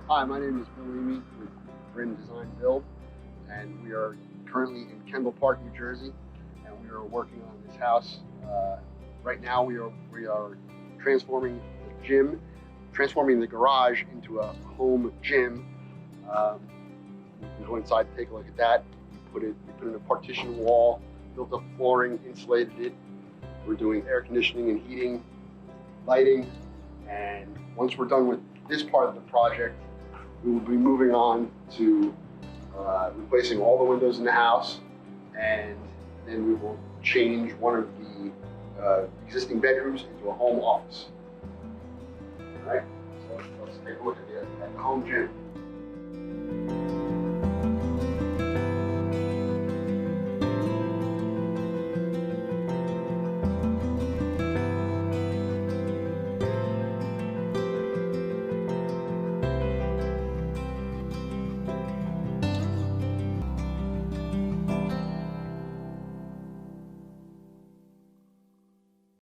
Hi, my name is Leamy with Bryhn Design Build, and we are currently in Kendall Park, New Jersey, and we are working on this house. Right now, we are transforming the garage into a home gym. You can go inside and take a look at that. We put in a partition wall, built up flooring, insulated it. We're doing air conditioning and heating, lighting, and once we're done with this part of the project, we will be moving on to replacing all the windows in the house, and then we will change one of the existing bedrooms into a home office. All right, so let's take a look at the home gym.